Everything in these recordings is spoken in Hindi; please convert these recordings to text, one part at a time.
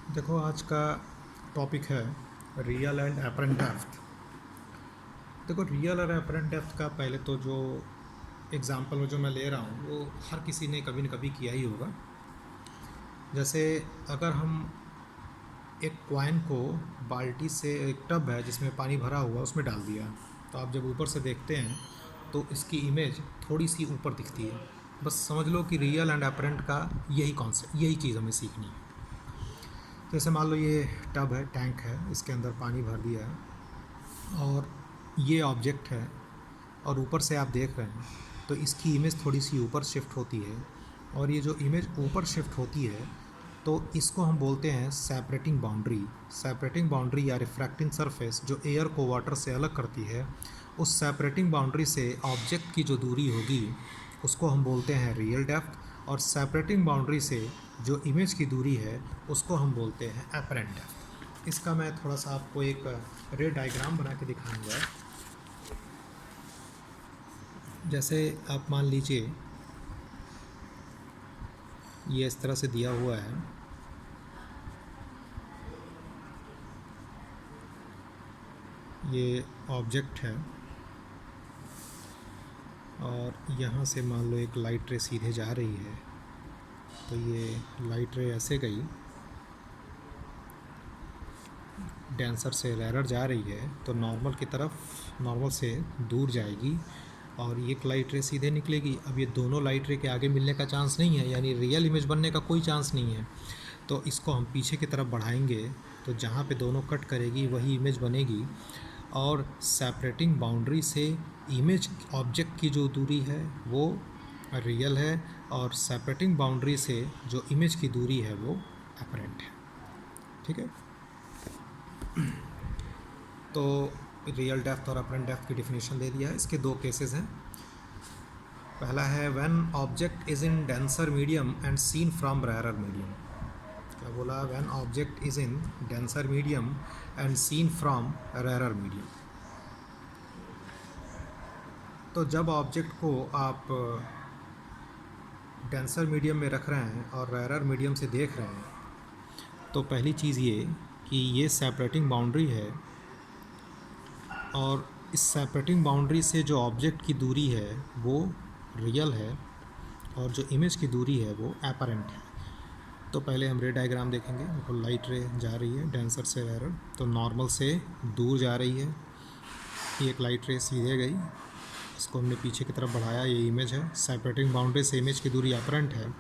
देखो, आज का टॉपिक है रियल एंड अपरेंट डेप्थ। देखो, रियल और अपरेंट डेप्थ का पहले तो जो एग्जांपल में जो मैं ले रहा हूँ वो हर किसी ने कभी न कभी किया ही होगा। जैसे अगर हम एक कॉइन को बाल्टी से, एक टब है जिसमें पानी भरा हुआ, उसमें डाल दिया, तो आप जब ऊपर से देखते हैं तो इसकी इमेज थोड़ी सी ऊपर दिखती है। बस समझ लो कि रियल एंड अपरेंट का यही कॉन्सेप्ट, यही चीज़ हमें सीखनी है। जैसे मान लो ये टब है, टैंक है, इसके अंदर पानी भर दिया है और ये ऑब्जेक्ट है और ऊपर से आप देख रहे हैं तो इसकी इमेज थोड़ी सी ऊपर शिफ्ट होती है। और ये जो इमेज ऊपर शिफ्ट होती है तो इसको हम बोलते हैं सेपरेटिंग बाउंड्री। सेपरेटिंग बाउंड्री या रिफ्रैक्टिंग सरफेस जो एयर को वाटर से अलग करती है, उस सेपरेटिंग बाउंड्री से ऑब्जेक्ट की जो दूरी होगी उसको हम बोलते हैं रियल डेप्थ, और सेपरेटिंग बाउंड्री से जो इमेज की दूरी है उसको हम बोलते हैं अपरेंट डेप्थ। इसका मैं थोड़ा सा आपको एक रे डायग्राम बना के दिखाऊंगा। जैसे आप मान लीजिए ये इस तरह से दिया हुआ है, ये ऑब्जेक्ट है और यहाँ से मान लो एक लाइट रे सीधे जा रही है, तो ये लाइट रे ऐसे गई, डेंसर से रेयर जा रही है तो नॉर्मल की तरफ, नॉर्मल से दूर जाएगी और ये लाइट रे सीधे निकलेगी। अब ये दोनों लाइट रे के आगे मिलने का चांस नहीं है, यानी रियल इमेज बनने का कोई चांस नहीं है। तो इसको हम पीछे की तरफ बढ़ाएंगे तो जहाँ पे दोनों कट करेगी वही इमेज बनेगी। और सेपरेटिंग बाउंड्री से इमेज ऑब्जेक्ट की जो दूरी है वो रियल है और सेपरेटिंग बाउंड्री से जो इमेज की दूरी है वो अपरेंट है। ठीक है, तो रियल डेप्थ और अपरेंट डेप्थ की डिफिनेशन दे दिया है। इसके दो केसेस हैं। पहला है when object is in denser medium and seen from rarer medium. क्या बोला? When object is in denser medium and seen from rarer medium. तो जब ऑब्जेक्ट को आप डेंसर मीडियम में रख रहे हैं और रेयरर मीडियम से देख रहे हैं तो पहली चीज़ ये कि ये सेपरेटिंग बाउंड्री है और इस सेपरेटिंग बाउंड्री से जो ऑब्जेक्ट की दूरी है वो रियल है और जो इमेज की दूरी है वो अपरेंट है। तो पहले हम रे डायग्राम देखेंगे। देखो, लाइट रे जा रही है डेंसर से रेयर, तो नॉर्मल से दूर जा रही है। ये एक लाइट रे सीधे गई, इसको हमने पीछे की तरफ बढ़ाया, ये इमेज है। सेपरेटिंग बाउंड्री से इमेज की दूरी अपरेंट है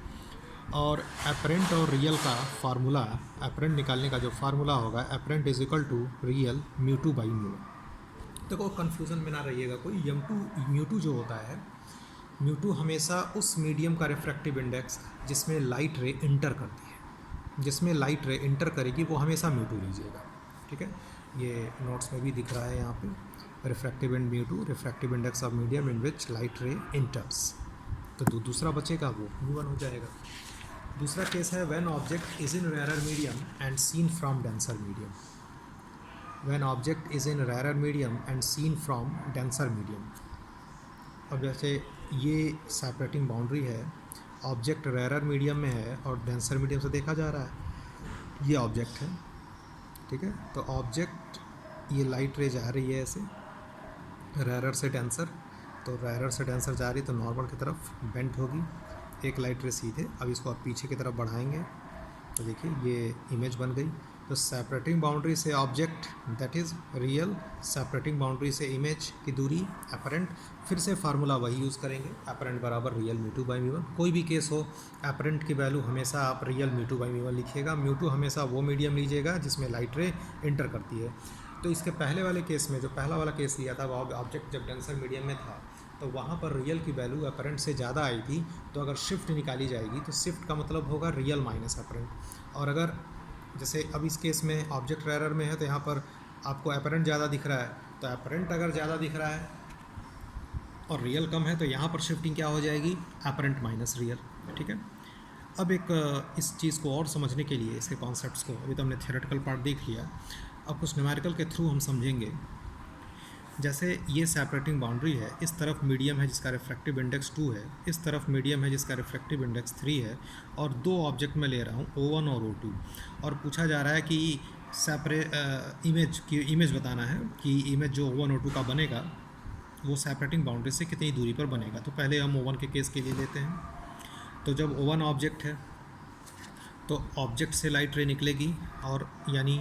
और अपरेंट और रियल का फार्मूला, अपरेंट निकालने का जो फार्मूला होगा, apparent is equal to real mu two by mu. देखो, कन्फ्यूज़न में ना रहिएगा कोई। म्यू टू जो होता है, म्यू टू हमेशा उस मीडियम का रिफ्रैक्टिव इंडेक्स जिसमें लाइट रे इंटर करती है, जिसमें लाइट रे इंटर करेगी वो हमेशा म्यू टू लीजिएगा। ठीक है, ये नोट्स में भी दिख रहा है यहाँ पे, refractive and mu two, refractive index of medium in which light रे इंटर्स। तो दूसरा बचेगा वो म्यू वन हो जाएगा। दूसरा केस है when object is in rarer medium and seen from denser medium. When object is in rarer medium and seen from denser medium. अब जैसे ये सेपरेटिंग बाउंड्री है, ऑब्जेक्ट रेयरर मीडियम में है और डेंसर मीडियम से देखा जा रहा है, ये ऑब्जेक्ट है। ठीक है, तो ऑब्जेक्ट, ये लाइट रे जा रही है ऐसे रेयरर से डेंसर, तो रेयरर से डेंसर जा रही तो नॉर्मल की तरफ बेंट होगी, एक लाइट रे सीधे। अब इसको आप पीछे की तरफ बढ़ाएंगे तो देखिए ये इमेज बन गई। तो सेपरेटिंग बाउंड्री से object that is real, separating boundary से इमेज की दूरी अपरेंट। फिर से फार्मूला वही यूज़ करेंगे, अपरेंट बराबर real mu two by mu one. कोई भी केस हो, अपरेंट की वैल्यू हमेशा आप real mu two by mu one लिखिएगा। म्यू टू हमेशा वो मीडियम लीजिएगा जिसमें लाइट रे इंटर करती है। तो इसके पहले वाले केस में, जो पहला वाला केस लिया था, ऑब्जेक्ट जब डेंसर मीडियम में था तो वहाँ पर रियल की वैल्यू अपरेंट से ज़्यादा आई थी, तो अगर शिफ्ट निकाली जाएगी तो शिफ्ट का मतलब होगा रियल माइनस अपरेंट। और अगर जैसे अब इस केस में ऑब्जेक्ट रेयरर में है तो यहाँ पर आपको अपरेंट ज़्यादा दिख रहा है, तो अपरेंट अगर ज़्यादा दिख रहा है और रियल कम है तो यहाँ पर शिफ्टिंग क्या हो जाएगी? Apparent minus real. ठीक है, अब एक इस चीज़ को और समझने के लिए, इसके कॉन्सेप्ट्स को, अभी तो हमने थियोरेटिकल पार्ट देख लिया, अब कुछ न्यूमेरिकल के थ्रू हम समझेंगे। जैसे ये सेपरेटिंग बाउंड्री है, इस तरफ मीडियम है जिसका रिफ्रैक्टिव इंडेक्स 2 है, इस तरफ मीडियम है जिसका रिफ्रैक्टिव इंडेक्स 3 है, और दो ऑब्जेक्ट मैं ले रहा हूँ O1 और O2, और पूछा जा रहा है कि इमेज बताना है कि इमेज जो O1 O2 का बनेगा वो सेपरेटिंग बाउंड्री से कितनी दूरी पर बनेगा। तो पहले हम O1 के केस के लिए लेते हैं। तो जब O1 ऑब्जेक्ट है तो ऑब्जेक्ट से लाइट रे निकलेगी और यानी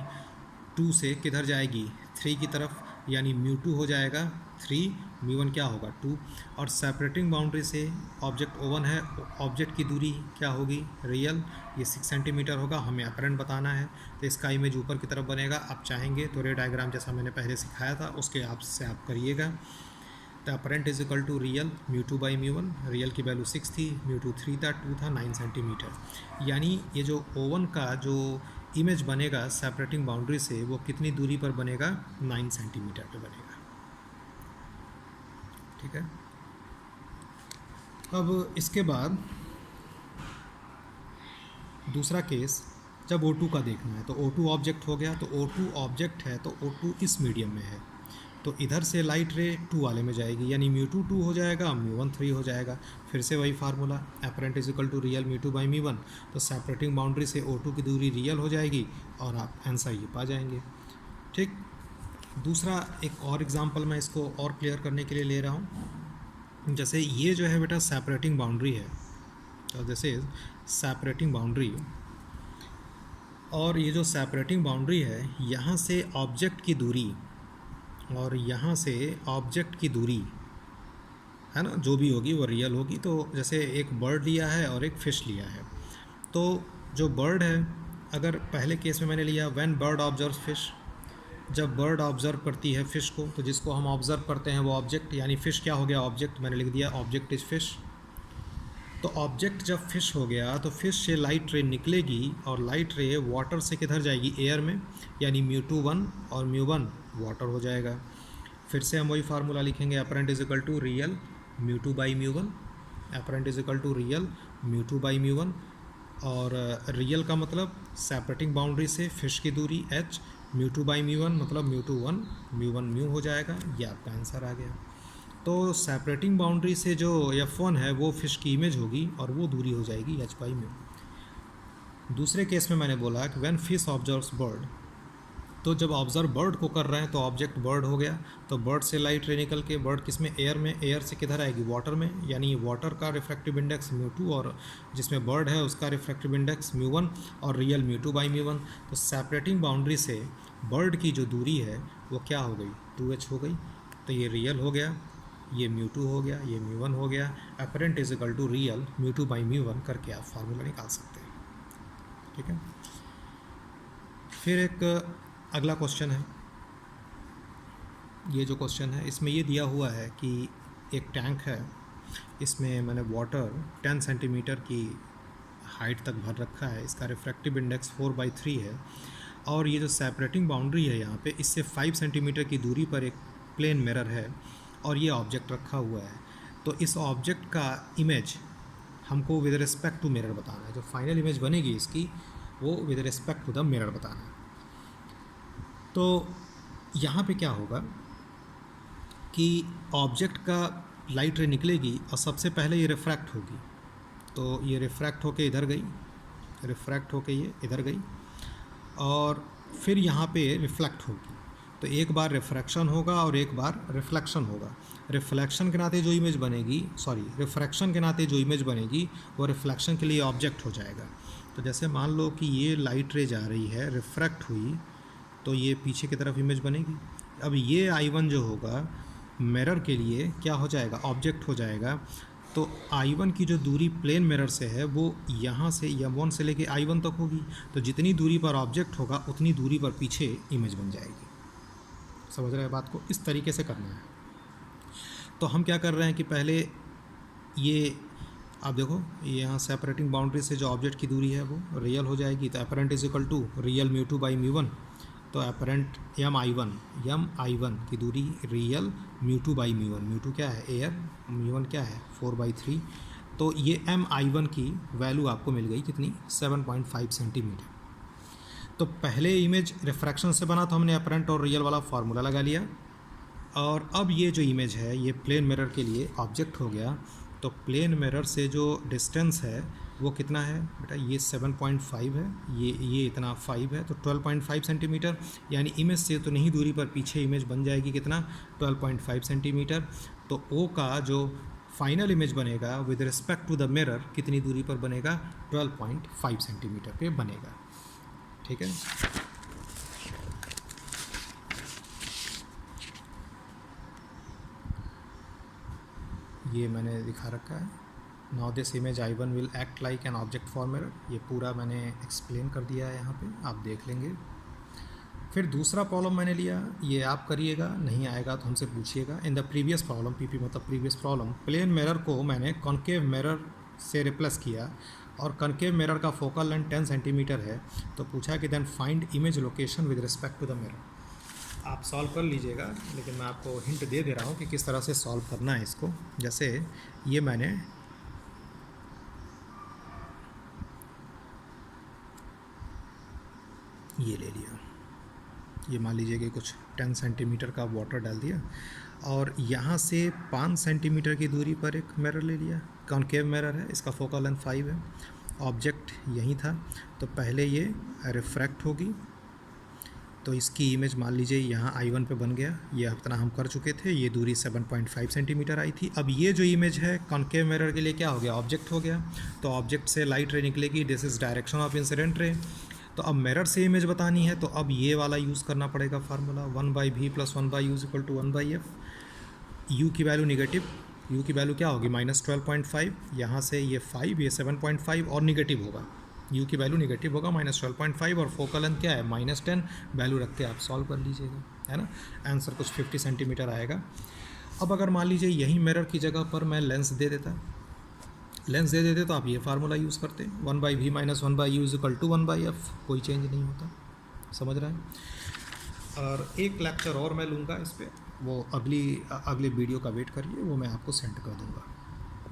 2 से किधर जाएगी, 3 की तरफ, यानी μ2 हो जाएगा 3, μ1 क्या होगा 2। और सेपरेटिंग बाउंड्री से ऑब्जेक्ट O1 है, ऑब्जेक्ट की दूरी क्या होगी रियल, ये 6 सेंटीमीटर होगा, हमें अपरेंट बताना है। तो इसका इमेज ऊपर की तरफ बनेगा। आप चाहेंगे तो रे डायग्राम जैसा मैंने पहले सिखाया था उसके आपसे आप करिएगा। तो apparent is equal to real μ2 by μ1, real की वैल्यू 6 थी, μ2 3 था, 2 था, 9 सेंटीमीटर। यानी ये जो O1 का जो इमेज बनेगा सेपरेटिंग बाउंड्री से वो कितनी दूरी पर बनेगा, 9 सेंटीमीटर पे बनेगा। ठीक है। अब इसके बाद दूसरा केस जब O2 का देखना है, तो O2 ऑब्जेक्ट हो गया, तो O2 ऑब्जेक्ट है तो O2 इस मीडियम में है, तो इधर से लाइट रे 2 वाले में जाएगी, यानी μ2 2 हो जाएगा, μ1 3 हो जाएगा। फिर से वही formula apparent is equal to real μ2 by μ1, तो सेपरेटिंग बाउंड्री से O2 की दूरी रियल हो जाएगी और आप आंसर ये पा जाएंगे। ठीक। दूसरा एक और एग्जांपल मैं इसको और क्लियर करने के लिए ले रहा हूँ। जैसे ये जो है बेटा सेपरेटिंग बाउंड्री है, तो दिस इज सेपरेटिंग बाउंड्री, और ये जो सेपरेटिंग बाउंड्री है यहाँ से ऑब्जेक्ट की दूरी और यहाँ से ऑब्जेक्ट की दूरी है ना, जो भी होगी वो रियल होगी। तो जैसे एक बर्ड लिया है और एक फ़िश लिया है, तो जो बर्ड है, अगर पहले केस में मैंने लिया व्हेन बर्ड ऑब्जर्व फिश, जब बर्ड ऑब्जर्व करती है फ़िश को, तो जिसको हम ऑब्जर्व करते हैं वो ऑब्जेक्ट, यानी फ़िश क्या हो गया ऑब्जेक्ट, मैंने लिख दिया ऑब्जेक्ट इज़ फ़िश। तो ऑब्जेक्ट जब फिश हो गया तो फिश से लाइट रे निकलेगी और लाइट रे वाटर से किधर जाएगी, एयर में, यानी μ2 1 और μ1 वाटर हो जाएगा। फिर से हम वही फार्मूला लिखेंगे apparent is equal to real μ2 by μ1, apparent is equal to real μ2 by μ1, और रियल का मतलब सेपरेटिंग बाउंड्री से फिश की दूरी h, μ2 बाई μ1 मतलब μ2 1, μ1 म्यू हो जाएगा। ये आपका आंसर आ गया। तो सेपरेटिंग बाउंड्री से जो F1 है वो फिश की इमेज होगी और वो दूरी हो जाएगी h बाई म्यू। दूसरे केस में मैंने बोला कि व्हेन फिश ऑब्जर्व्स बर्ड, तो जब ऑब्जर्व बर्ड को कर रहे हैं तो ऑब्जेक्ट बर्ड हो गया, तो बर्ड से लाइट रे निकल के बर्ड किस में, एयर में, एयर से किधर आएगी वाटर में, यानी वाटर का रिफ्रैक्टिव इंडेक्स μ2 और जिसमें बर्ड है उसका रिफ्रैक्टिव इंडेक्स μ1 और रियल μ2 बाई μ1। तो सेपरेटिंग बाउंड्री से बर्ड की जो दूरी है वो क्या हो गई, 2h हो गई। तो ये रियल हो गया, ये μ2 हो गया, ये μ1 हो गया। Apparent is equal to real μ2 by μ1 करके आप फार्मूला निकाल सकते हैं। ठीक है। फिर एक अगला क्वेश्चन है, ये जो क्वेश्चन है इसमें ये दिया हुआ है कि एक टैंक है, इसमें मैंने वाटर 10 सेंटीमीटर की हाइट तक भर रखा है, इसका रिफ्रैक्टिव इंडेक्स 4/3 है, और ये जो सेपरेटिंग बाउंड्री है यहाँ पे इससे 5 सेंटीमीटर की दूरी पर एक प्लेन मिरर है और ये ऑब्जेक्ट रखा हुआ है। तो इस ऑब्जेक्ट का इमेज हमको विद रिस्पेक्ट टू मिरर बताना है, जो फाइनल इमेज बनेगी इसकी वो with respect to the mirror बताना है। तो यहाँ पे क्या होगा कि ऑब्जेक्ट का लाइट रे निकलेगी और सबसे पहले ये रिफ्रैक्ट होगी, तो ये रिफ्रैक्ट होके इधर गई, रिफ्रैक्ट होके ये इधर गई, और फिर यहाँ पे रिफ्लेक्ट होगी। तो एक बार रिफ्रैक्शन होगा और एक बार रिफ्लेक्शन होगा। रिफ्लेक्शन के नाते जो इमेज बनेगी, रिफ्रैक्शन के नाते जो इमेज बनेगी वो रिफ्लेक्शन के लिए ऑब्जेक्ट हो जाएगा। तो जैसे मान लो कि ये लाइट रे जा रही है, रिफ्रैक्ट हुई, तो ये पीछे की तरफ इमेज बनेगी। अब ये I1 जो होगा मिरर के लिए क्या हो जाएगा, ऑब्जेक्ट हो जाएगा। तो I1 की जो दूरी प्लेन मिरर से है वो यहाँ से M1 से लेके I1 तक होगी। तो जितनी दूरी पर ऑब्जेक्ट होगा उतनी दूरी पर पीछे इमेज बन जाएगी। समझ रहे हैं बात को, इस तरीके से करना है। तो हम क्या कर रहे हैं कि पहले ये आप देखो, ये यहाँ सेपरेटिंग बाउंड्री से जो ऑब्जेक्ट की दूरी है वो रियल हो जाएगी। तो apparent is equal to real μ2 by μ1, तो अपरेंट M I1 की दूरी रियल μ2 बाई μ1, μ2 क्या है एयर, μ1 क्या है 4/3। तो ये MI1 की वैल्यू आपको मिल गई कितनी, 7.5 सेंटीमीटर। तो पहले इमेज रिफ्रैक्शन से बना तो हमने अपरेंट और रियल वाला फार्मूला लगा लिया, और अब ये जो इमेज है ये प्लेन मिरर के लिए ऑब्जेक्ट हो गया। तो प्लेन मिरर से जो डिस्टेंस है वो कितना है बेटा, ये 7.5 है, ये इतना 5 है, तो 12.5 सेंटीमीटर, यानी इमेज से तो नहीं दूरी पर पीछे इमेज बन जाएगी कितना, 12.5 सेंटीमीटर। तो ओ का जो फाइनल इमेज बनेगा with respect to the mirror कितनी दूरी पर बनेगा, 12.5 सेंटीमीटर पे बनेगा। ठीक है, ये मैंने दिखा रखा है। Now this image I1 will act like an object for mirror, ये पूरा मैंने एक्सप्लेन कर दिया है यहाँ पे, आप देख लेंगे। फिर दूसरा प्रॉब्लम मैंने लिया, ये आप करिएगा, नहीं आएगा तो हमसे पूछिएगा। In the previous problem, PP मतलब प्रीवियस प्रॉब्लम, प्लेन मिरर को मैंने कॉन्केव मिरर से रिप्लेस किया और कॉन्केव मिरर का फोकल लेंथ 10 सेंटीमीटर है। तो पूछा कि then find image location with respect to the mirror. आप सॉल्व कर लीजिएगा, लेकिन मैं आपको हिंट दे रहा हूँ कि किस तरह से सॉल्व करना है इसको। जैसे ये मैंने ये ले लिया, ये मान लीजिए कि कुछ 10 सेंटीमीटर का वाटर डाल दिया और यहाँ से 5 सेंटीमीटर की दूरी पर एक मिरर ले लिया, कॉन्केव मिरर है, इसका फोकल लेंथ 5 है, ऑब्जेक्ट यहीं था। तो पहले ये रिफ्रैक्ट होगी, तो इसकी इमेज मान लीजिए यहाँ I1 पे बन गया, ये इतना हम कर चुके थे, ये दूरी 7.5 सेंटीमीटर आई थी। अब ये जो इमेज है कॉन्केव मिरर के लिए क्या हो गया, ऑब्जेक्ट हो गया। तो ऑब्जेक्ट से लाइट रे निकलेगी, this is direction of incident ray. तो अब मिरर से इमेज बतानी है, तो अब ये वाला यूज़ करना पड़ेगा formula, 1/v + 1/u = 1/f। u की वैल्यू निगेटिव, u की वैल्यू क्या होगी, -12.5, यहाँ से ये 5, ये 7.5 और निगेटिव होगा, u की वैल्यू निगेटिव होगा, -12.5, और फोकल लेंथ क्या है, -10, वैल्यू रख के आप सॉल्व कर लीजिएगा, है ना। आंसर कुछ 50 सेंटीमीटर आएगा। अब अगर मान लीजिए यही मिरर की जगह पर मैं लेंस दे देता, तो आप ये फार्मूला यूज़ करते, 1/v - 1/u = 1/f, कोई चेंज नहीं होता, समझ रहे हैं। और एक लेक्चर और मैं लूँगा इस पर, वो अगले वीडियो का वेट करिए, वो मैं आपको सेंड कर दूँगा।